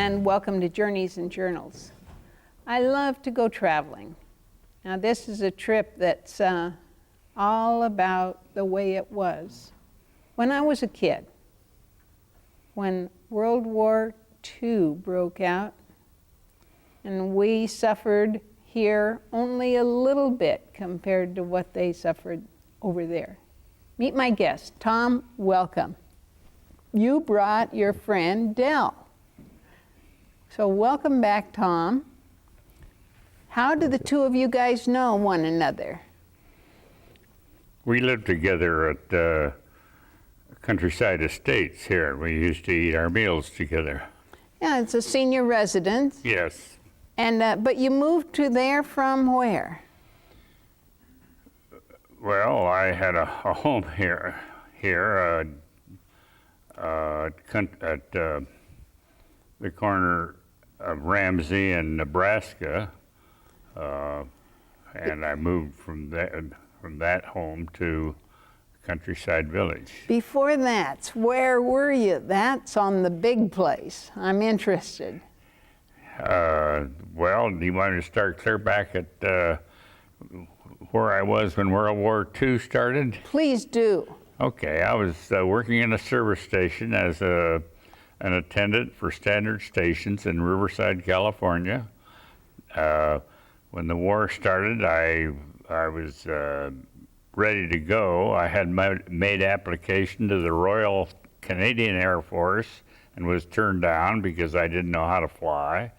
and welcome to Journeys and Journals. I love to go traveling. Now this is a trip that's all about the way it was when I was a kid. When World War II broke out and we suffered here only a little bit compared to what they suffered over there. Meet my guest. Tom, welcome. You brought your friend Del. So welcome back, Tom. How did the two of you guys know one another? We lived together at Countryside Estates here. We used to eat our meals together. Yeah, it's a senior residence. Yes. And but you moved to there from where? Well, I had a home here at the corner of Ramsey and Nebraska, and I moved from that home to Countryside Village. Before that, where were you? That's on the big place. I'm interested. Well, do you want to start clear back at where I was when World War II started? Please do. Okay, I was working in a service station as an attendant for Standard Stations in Riverside, California. When the war started, I was ready to go. I had made application to the Royal Canadian Air Force and was turned down because I didn't know how to fly.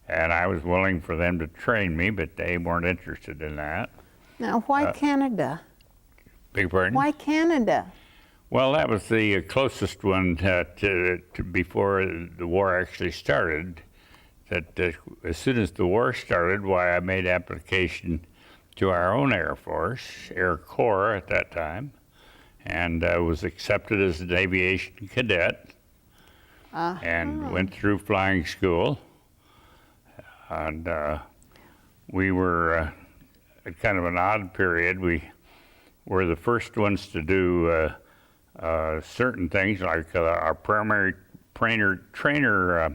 And I was willing for them to train me, but they weren't interested in that. Now, why Canada? Beg your pardon? Why Canada? Well, that was the closest one to before the war actually started. That as soon as the war started, why I made application to our own Air Force, Air Corps at that time, and was accepted as an aviation cadet, and went through flying school. And we were at kind of an odd period. We were the first ones to do certain things, like our primary trainer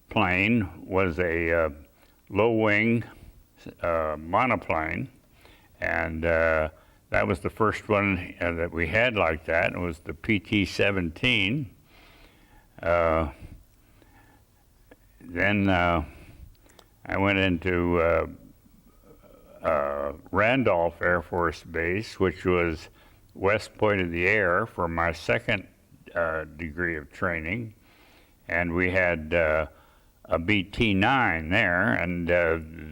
plane was a low-wing monoplane, and that was the first one that we had like that. It was the PT-17. Then I went into Randolph Air Force Base, which was West Point of the Air, for my second degree of training. And we had a BT-9 there, and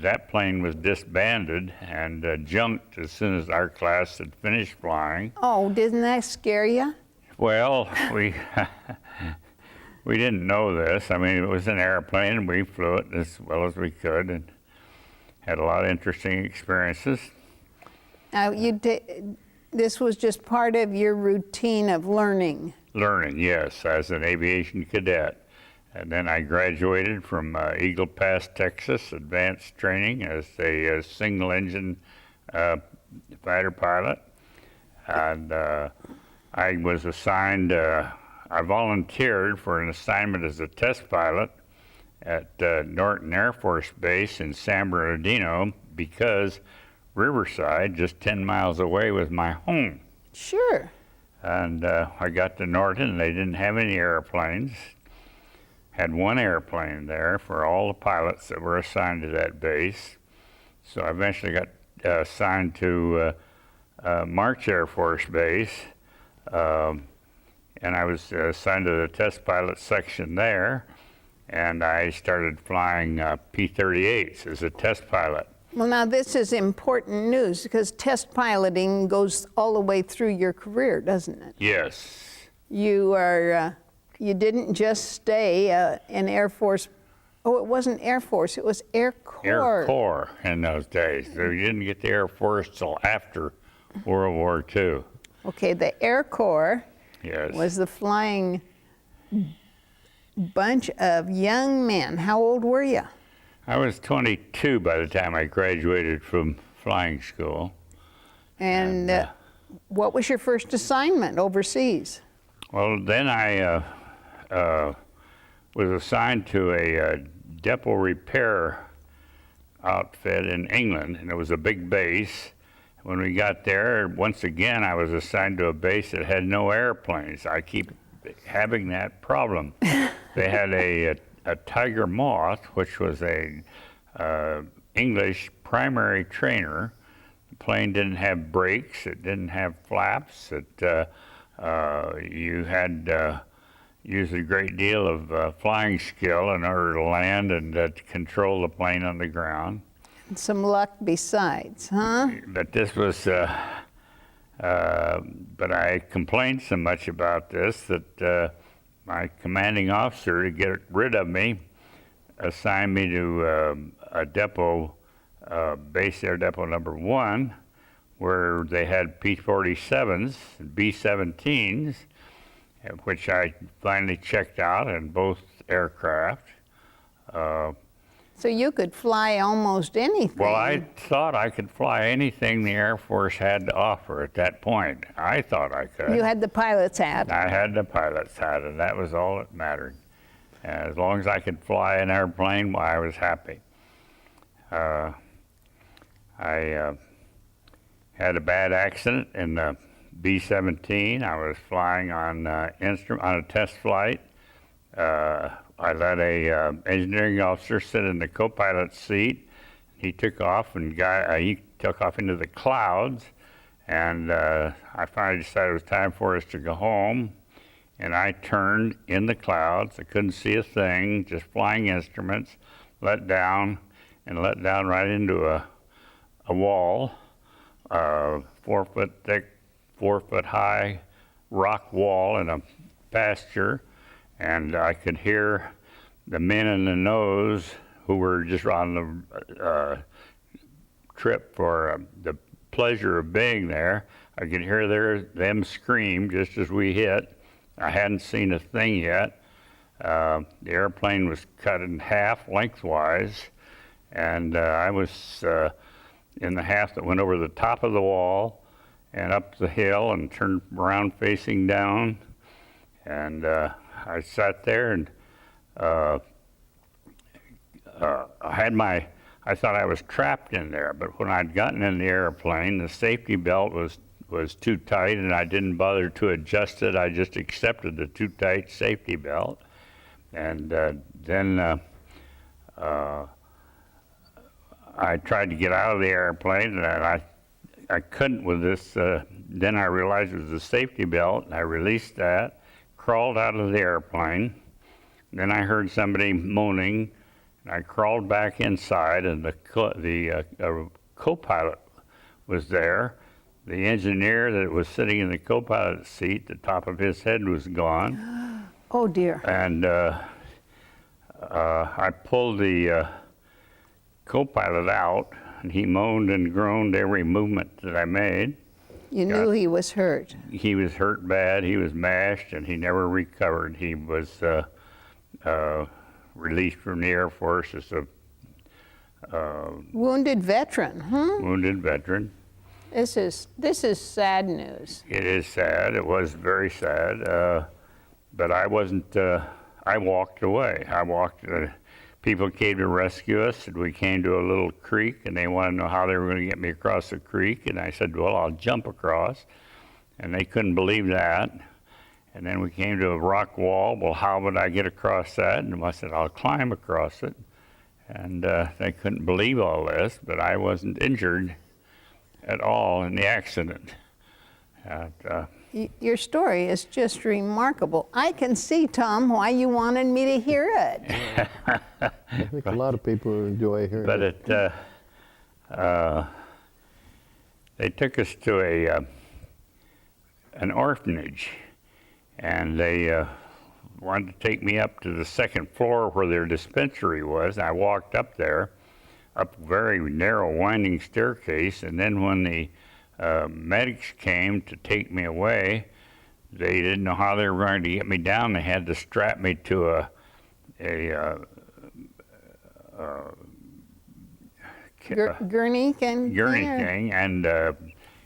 that plane was disbanded and junked as soon as our class had finished flying. Oh, didn't that scare you? Well, we didn't know this. I mean, it was an airplane, and we flew it as well as we could, and had a lot of interesting experiences. Now, this was just part of your routine of learning. Learning, yes, as an aviation cadet. And then I graduated from Eagle Pass, Texas, advanced training as a single-engine fighter pilot. And I was assigned, I volunteered for an assignment as a test pilot at Norton Air Force Base in San Bernardino, because Riverside, just 10 miles away, was my home. Sure. And I got to Norton, and they didn't have any airplanes. Had one airplane there for all the pilots that were assigned to that base. So I eventually got assigned to March Air Force Base, and I was assigned to the test pilot section there, and I started flying P-38s as a test pilot. Well, now this is important news, because test piloting goes all the way through your career, doesn't it? Yes. You are, you didn't just stay in Air Force. Oh, it wasn't Air Force, it was Air Corps. Air Corps in those days. So you didn't get the Air Force till after World War II. Okay, the Air Corps was the flying bunch of young men. How old were you? I was 22 by the time I graduated from flying school. And what was your first assignment overseas? Well, then I was assigned to a depot repair outfit in England, and it was a big base. When we got there, once again, I was assigned to a base that had no airplanes. I keep having that problem. They had a Tiger Moth, which was a English primary trainer. The plane didn't have brakes. It didn't have flaps. You had used a great deal of flying skill in order to land and to control the plane on the ground. And some luck besides, huh? But this was, but I complained so much about this that my commanding officer, to get rid of me, assigned me to a depot, base air depot number 1, where they had P-47s and B-17s, which I finally checked out in both aircraft. So you could fly almost anything. Well, I thought I could fly anything the Air Force had to offer at that point. I thought I could. You had the pilot's hat. I had the pilot's hat, and that was all that mattered. As long as I could fly an airplane, well, I was happy. I had a bad accident in the B-17. I was flying on on a test flight. I let a engineering officer sit in the co-pilot's seat. He took off he took off into the clouds, and I finally decided it was time for us to go home. And I turned in the clouds. I couldn't see a thing, just flying instruments, let down right into a wall, 4 foot thick, 4 foot high rock wall in a pasture. And I could hear the men in the nose who were just on the trip for the pleasure of being there. I could hear them scream just as we hit. I hadn't seen a thing yet. The airplane was cut in half lengthwise, and I was in the half that went over the top of the wall and up the hill and turned around facing down. And I sat there and I thought I was trapped in there, but when I'd gotten in the airplane, the safety belt was too tight, and I didn't bother to adjust it. I just accepted the too tight safety belt. And then I tried to get out of the airplane, and I couldn't with this. Then I realized it was the safety belt, and I released that, crawled out of the airplane. Then I heard somebody moaning, and I crawled back inside, and the co-pilot was there. The engineer that was sitting in the co-pilot seat, the top of his head was gone. Oh dear. And I pulled the co-pilot out, and he moaned and groaned every movement that I made. You knew he was hurt. He was hurt bad. He was mashed, and he never recovered. He was released from the Air Force as a Wounded veteran, huh? wounded veteran. This is sad news. It is sad. It was very sad. But I wasn't. I walked away. People came to rescue us, and we came to a little creek, and they wanted to know how they were going to get me across the creek, and I said, well, I'll jump across, and they couldn't believe that. And then we came to a rock wall. Well, how would I get across that? And I said, I'll climb across it. And they couldn't believe all this, but I wasn't injured at all in the accident. Your story is just remarkable. I can see, Tom, why you wanted me to hear it. I think a lot of people enjoy hearing it. But they took us to an orphanage, and they wanted to take me up to the second floor where their dispensary was. I walked up there, up a very narrow winding staircase, and then when the medics came to take me away, they didn't know how they were going to get me down. They had to strap me to a Gurney thing and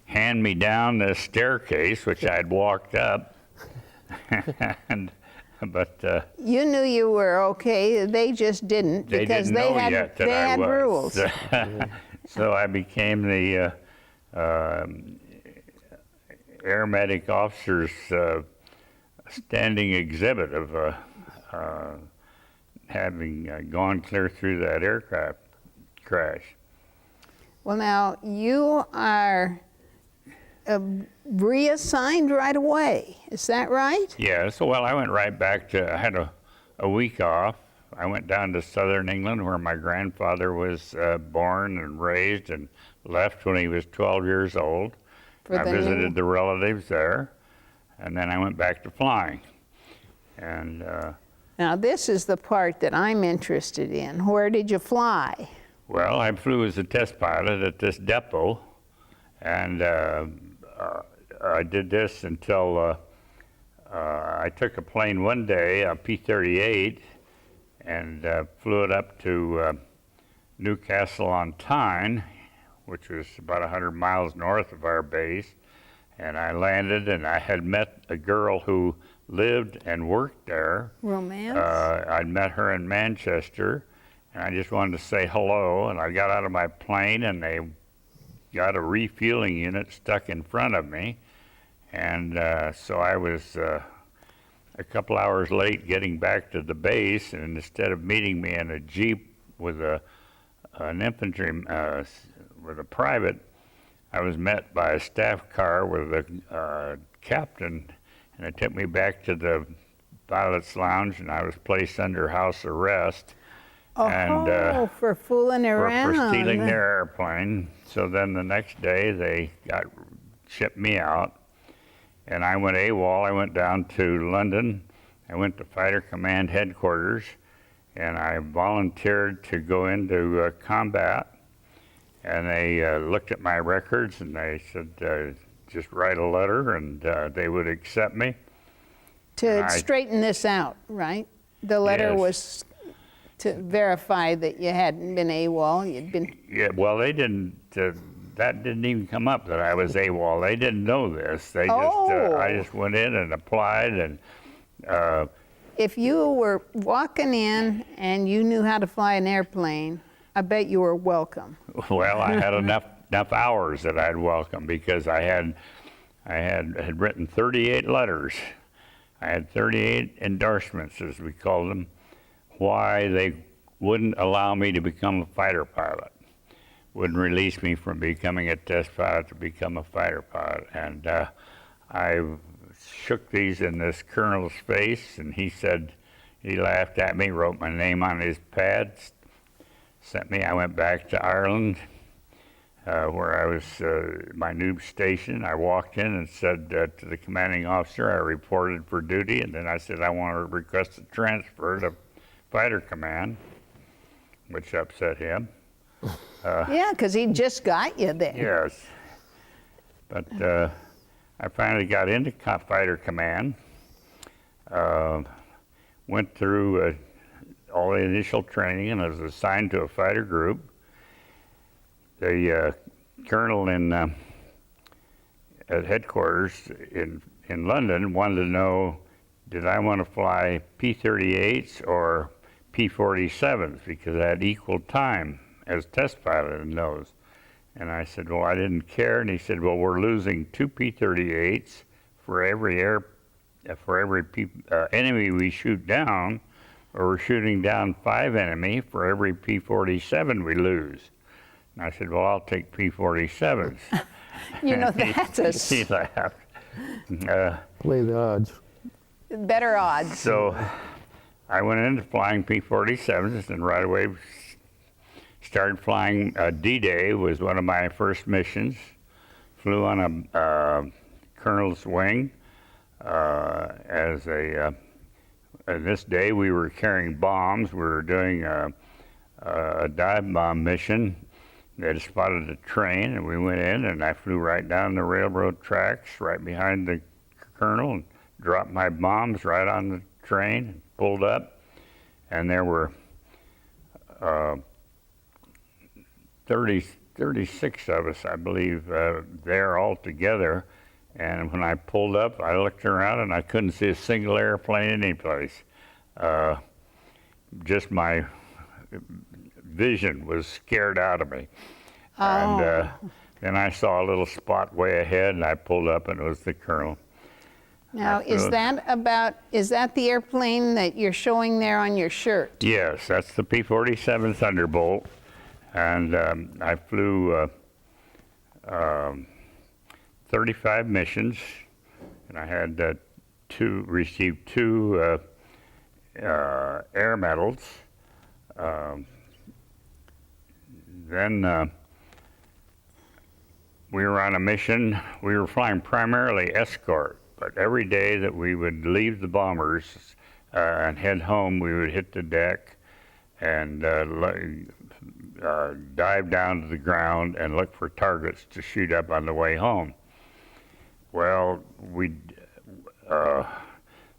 hand me down the staircase, which I'd walked up. And But You knew you were okay. They just didn't they because didn't they know had yet that they I had was. rules. So I became the Air Medic Officer's standing exhibit of having gone clear through that aircraft crash. Well, now you are reassigned right away. Is that right? Yeah, so well, I went right back to, I had a week off. I went down to southern England where my grandfather was born and raised and left when he was 12 years old. For I the visited new- the relatives there, and then I went back to flying. And Now this is the part that I'm interested in. Where did you fly? well, I flew as a test pilot at this depot, and I did this until I took a plane one day, a P-38, and flew it up to Newcastle on Tyne, which was about 100 miles north of our base. And I landed, and I had met a girl who lived and worked there. Romance? I'd met her in Manchester, and I just wanted to say hello. And I got out of my plane, and they got a refueling unit stuck in front of me. And so I was a couple hours late getting back to the base, and instead of meeting me in a Jeep with an infantry, with a private, I was met by a staff car with a captain, and it took me back to the pilot's lounge, and I was placed under house arrest. Oh, for fooling around. For stealing their airplane. So then the next day they shipped me out, and I went AWOL. I went down to London. I went to Fighter Command headquarters, and I volunteered to go into combat. And they looked at my records, and they said, just write a letter, and they would accept me. To straighten this out, right? The letter Yes. was to verify that you hadn't been AWOL, you'd been... Yeah, well, they didn't, that didn't even come up that I was AWOL. They didn't know this. They I just went in and applied, and If you were walking in and you knew how to fly an airplane, I bet you were welcome. well, I had enough hours that I'd welcome, because I had written 38 letters. I had 38 endorsements, as we called them, why they wouldn't allow me to become a fighter pilot, wouldn't release me from becoming a test pilot to become a fighter pilot. And I shook these in this colonel's face, and he said, he laughed at me, wrote my name on his pad, sent me. I went back to Ireland, where I was my new station. I walked in and said to the commanding officer, I reported for duty, and then I said I want to request a transfer to Fighter Command, which upset him. Yeah, because he just got you there. Yes, but I finally got into Fighter Command, went through all the initial training, and I was assigned to a fighter group. The colonel at headquarters in London wanted to know, did I want to fly P-38s or P-47s, because I had equal time as test pilot in those. And I said, well, I didn't care. And he said, well, we're losing 2 P-38s for every enemy we shoot down, or we're shooting down 5 enemy for every P-47 we lose. And I said, well, I'll take P-47s. You know, that's He laughed. Play the odds. better odds. So I went into flying P-47s, and right away started flying. D-Day was one of my first missions. Flew on a colonel's wing and this day we were carrying bombs. We were doing a dive bomb mission. They had spotted a train, and we went in, and I flew right down the railroad tracks right behind the colonel and dropped my bombs right on the train and pulled up. And there were 36 of us, I believe, there all together. And when I pulled up, I looked around and I couldn't see a single airplane any place. Just my vision was scared out of me. And then I saw a little spot way ahead, and I pulled up, and it was the colonel. Now, is that the airplane that you're showing there on your shirt? Yes, that's the P-47 Thunderbolt, and I flew 35 missions, and I had received two air medals. Then we were on a mission. We were flying primarily escort, but every day that we would leave the bombers and head home, we would hit the deck and dive down to the ground and look for targets to shoot up on the way home. Well,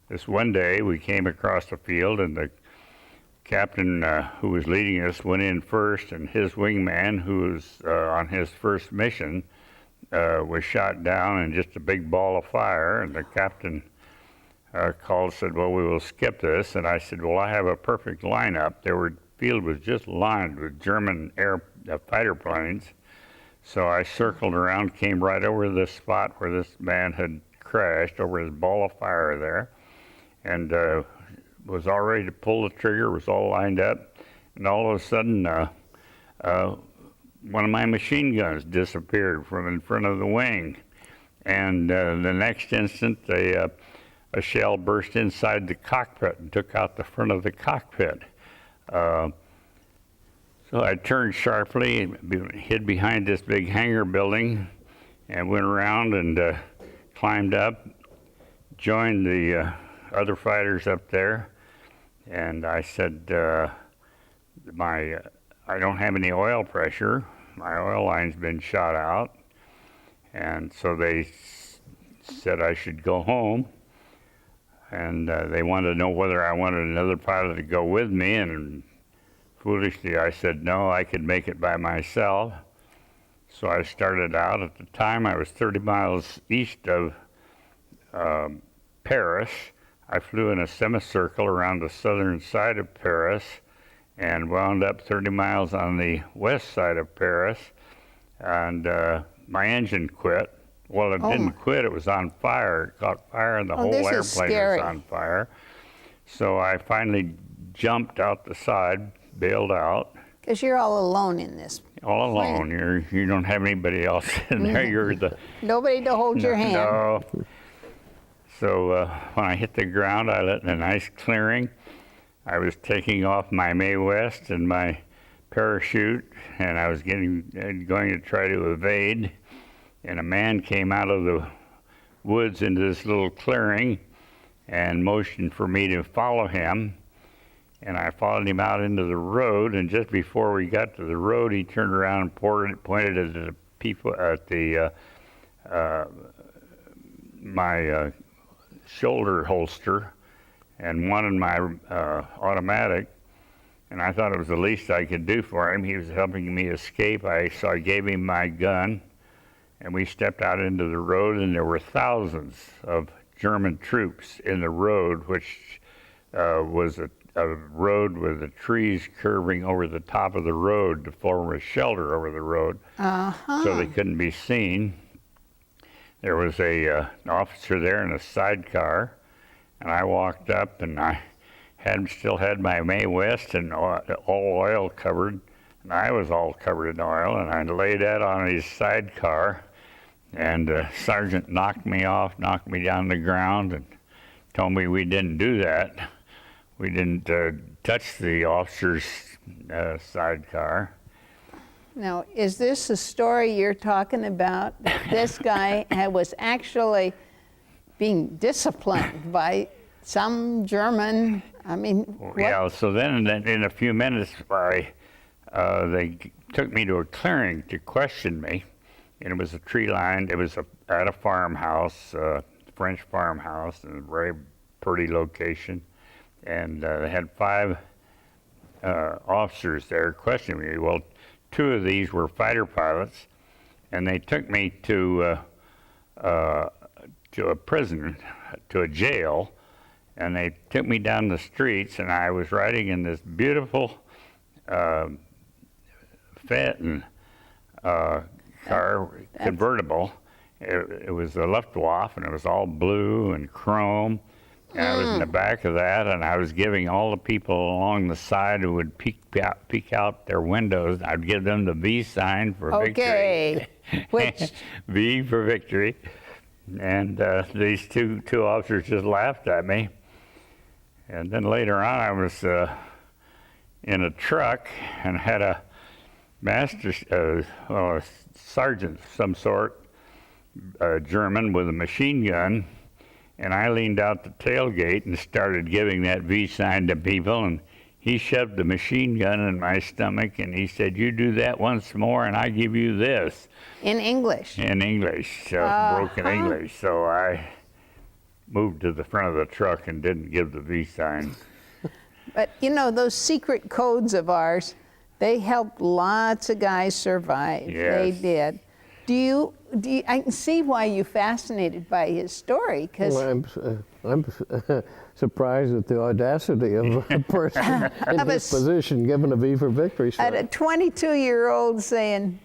this one day we came across the field, and the captain who was leading us went in first, and his wingman, who was on his first mission, was shot down in just a big ball of fire. And the captain called, said, "Well, we will skip this." And I said, "Well, I have a perfect lineup." The field was just lined with German fighter planes. So I circled around, came right over the spot where this man had crashed, over his ball of fire there, and was all ready to pull the trigger, was all lined up. And all of a sudden, one of my machine guns disappeared from in front of the wing. And the next instant, a shell burst inside the cockpit and took out the front of the cockpit. So I turned sharply, hid behind this big hangar building, and went around and climbed up, joined the other fighters up there, and I said, I don't have any oil pressure. My oil line's been shot out. And so they said I should go home. And they wanted to know whether I wanted another pilot to go with me. And foolishly, I said, no, I could make it by myself. So I started out. At the time, I was 30 miles east of Paris. I flew in a semicircle around the southern side of Paris and wound up 30 miles on the west side of Paris. And my engine quit. Well, it didn't quit. It was on fire. It caught fire, and the whole airplane was on fire. So I finally jumped out the side, bailed out. Because you're all alone in this. All alone. You don't have anybody else in there. You're the nobody to hold your hand. No. So when I hit the ground, I lit in a nice clearing. I was taking off my Mae West and my parachute, and I was going to try to evade. And a man came out of the woods into this little clearing and motioned for me to follow him. And I followed him out into the road, and just before we got to the road, he turned around and pointed at the people at my shoulder holster and wanted my automatic. And I thought it was the least I could do for him. He was helping me escape. So I gave him my gun, and we stepped out into the road, and there were thousands of German troops in the road, which was a road with the trees curving over the top of the road to form a shelter over the road, so they couldn't be seen. There was an officer there in a sidecar, and I walked up, and I still had my Mae West and all oil covered, and I was all covered in oil, and I laid that on his sidecar, and the sergeant knocked me off, knocked me down the ground, and told me we didn't do that. We didn't touch the officer's sidecar. Now, is this a story you're talking about? This guy was actually being disciplined by some German, I mean, what? Yeah, so then in a few minutes, they took me to a clearing to question me. And it was a tree line. It was at a farmhouse, French farmhouse, in a very pretty location. And they had 5 officers there questioning me. Well, 2 of these were fighter pilots, and they took me to to a prison, to a jail, and they took me down the streets, and I was riding in this beautiful Phaeton car, convertible. It was a Luftwaffe, and it was all blue and chrome. And I was in the back of that, and I was giving all the people along the side who would peek out their windows, I'd give them the V sign for victory. Okay. Which? V for victory. And these two officers just laughed at me. And then later on, I was in a truck and had a a sergeant of some sort, German with a machine gun, and I leaned out the tailgate and started giving that V sign to people, and he shoved the machine gun in my stomach, and he said, "You do that once more, and I give you this." In English? In English, broken English. So I moved to the front of the truck and didn't give the V sign. But you know, those secret codes of ours, they helped lots of guys survive. Yes. They did. Do you, I can see why you're fascinated by his story, because Well, I'm surprised at the audacity of a person in his position giving a V for victory at a story. 22-year-old saying,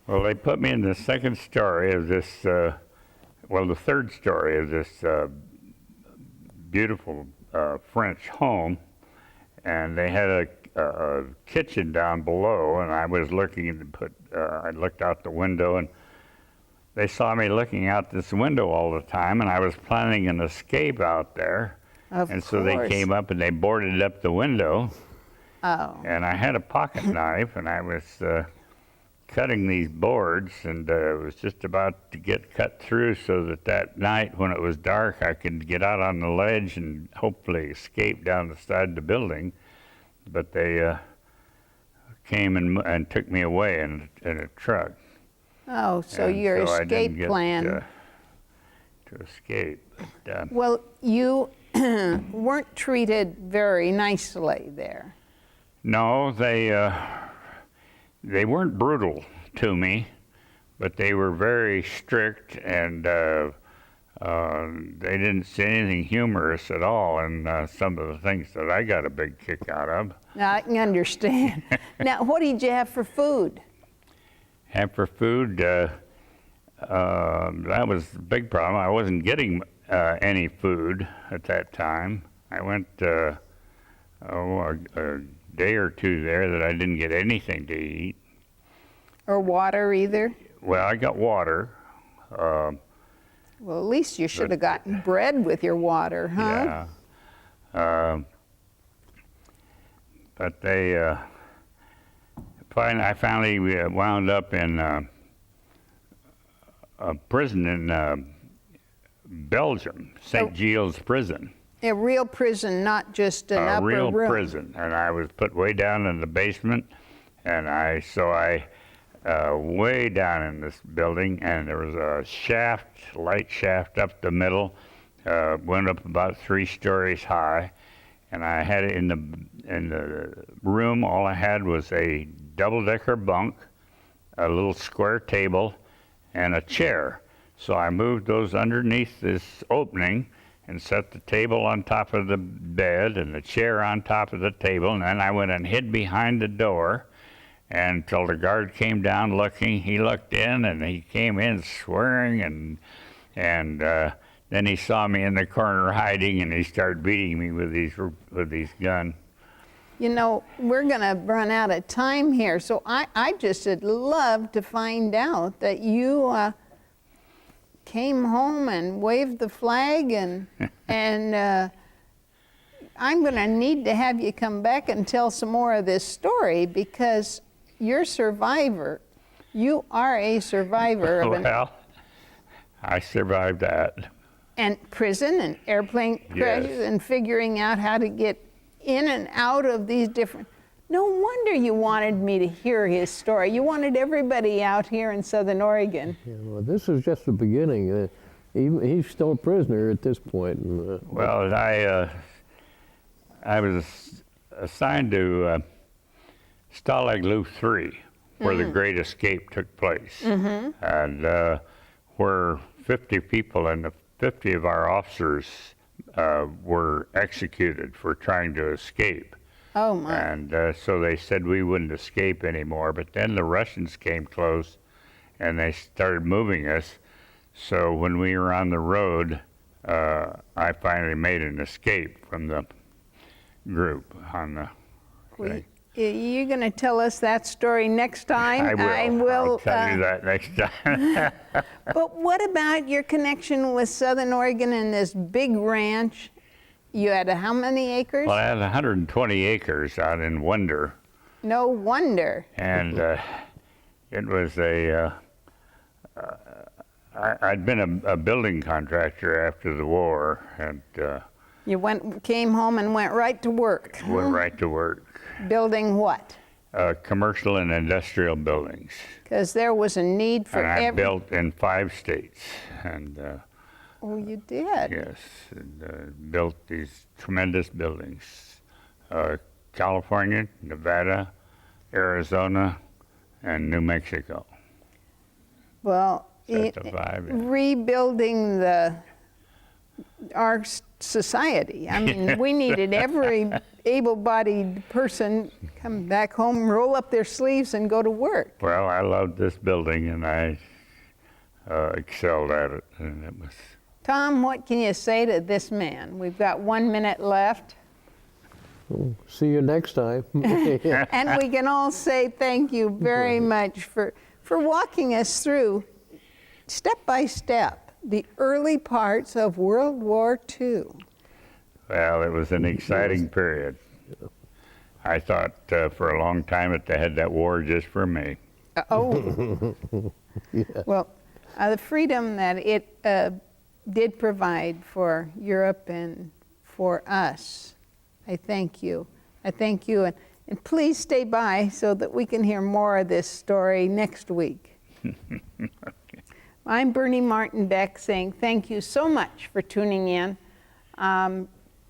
Well, they put me in the second story of this, the third story of this beautiful French home, and they had a kitchen down below, and I was looking I looked out the window, and they saw me looking out this window all the time, and I was planning an escape out there. Of So they course. came up and they boarded up the window, oh, and I had a pocket knife, and I was cutting these boards, and it was just about to get cut through so that night when it was dark I could get out on the ledge and hopefully escape down the side of the building. But they came and took me away in a truck. oh, so And your so I escape didn't get, plan. to escape. But, Well, you weren't treated very nicely there. no, they weren't brutal to me, but they were very strict, and they didn't say anything humorous at all in some of the things that I got a big kick out of. Now, I can understand. Now, what did you have for food? And for food, that was a big problem. I wasn't getting any food at that time. I went a day or two there that I didn't get anything to eat. Or water either? Well, I got water. Well, at least you should have gotten bread with your water, huh? Yeah. But I finally wound up in a prison in Belgium, St. Gilles prison. A real prison, not just an upper real room. prison, and I was put way down in the basement, and I way down in this building, and there was a light shaft up the middle, went up about 3 stories high, and I had it in the room. All I had was a double-decker bunk, a little square table, and a chair. So I moved those underneath this opening and set the table on top of the bed and the chair on top of the table, and then I went and hid behind the door until the guard came down looking. He looked in, and he came in swearing, and then he saw me in the corner hiding, and he started beating me with these guns. You know, we're going to run out of time here, so I just would love to find out that you came home and waved the flag, and I'm going to need to have you come back and tell some more of this story, because you're a survivor. You are a survivor of Well, I survived that. and prison and airplane crashes Yes. and figuring out how to get in and out of these different. No wonder you wanted me to hear his story. You wanted everybody out here in Southern Oregon. Yeah, well, this is just the beginning. He's still a prisoner at this point. And, Well, I was assigned to Stalag Luft 3, where the Great Escape took place, and where 50 people in the 50 of our officers were executed for trying to escape. Oh, my. And so they said we wouldn't escape anymore. But then the Russians came close and they started moving us. So when we were on the road, I finally made an escape from the group on the thing. You're going to tell us that story next time? I will. I'll tell you that next time. But what about your connection with Southern Oregon and this big ranch? You had how many acres? Well, I had 120 acres out in Wonder. No wonder. And it was I'd been a building contractor after the war, and You came home and went right to work. went right to work. Building what? Commercial and industrial buildings. Because there was a need for And I every... built in 5 states. And Oh, you did? yes, and, built these tremendous buildings. California, Nevada, Arizona, and New Mexico. Well, Set the vibe. rebuilding our society. I mean, we needed every able-bodied person come back home, roll up their sleeves, and go to work. Well, I loved this building, and I excelled at it, and it was... Tom, what can you say to this man? We've got 1 minute left. See you next time. And we can all say thank you very much for walking us through, step by step, the early parts of World War II. Well, it was an exciting period. I thought for a long time that they had that war just for me. Oh. Well, the freedom that it did provide for Europe and for us, I thank you. I thank you. And please stay by so that we can hear more of this story next week. Okay. I'm Bernie Martin Beck saying thank you so much for tuning in. I'm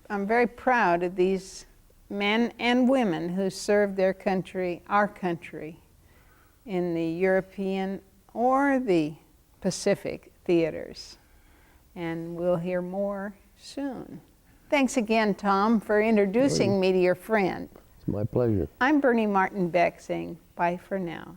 very proud of these men and women who served their country, our country, in the European or the Pacific theaters. And we'll hear more soon. Thanks again, Tom, for introducing me to your friend. It's my pleasure. I'm Bernie Martin Beck saying bye for now.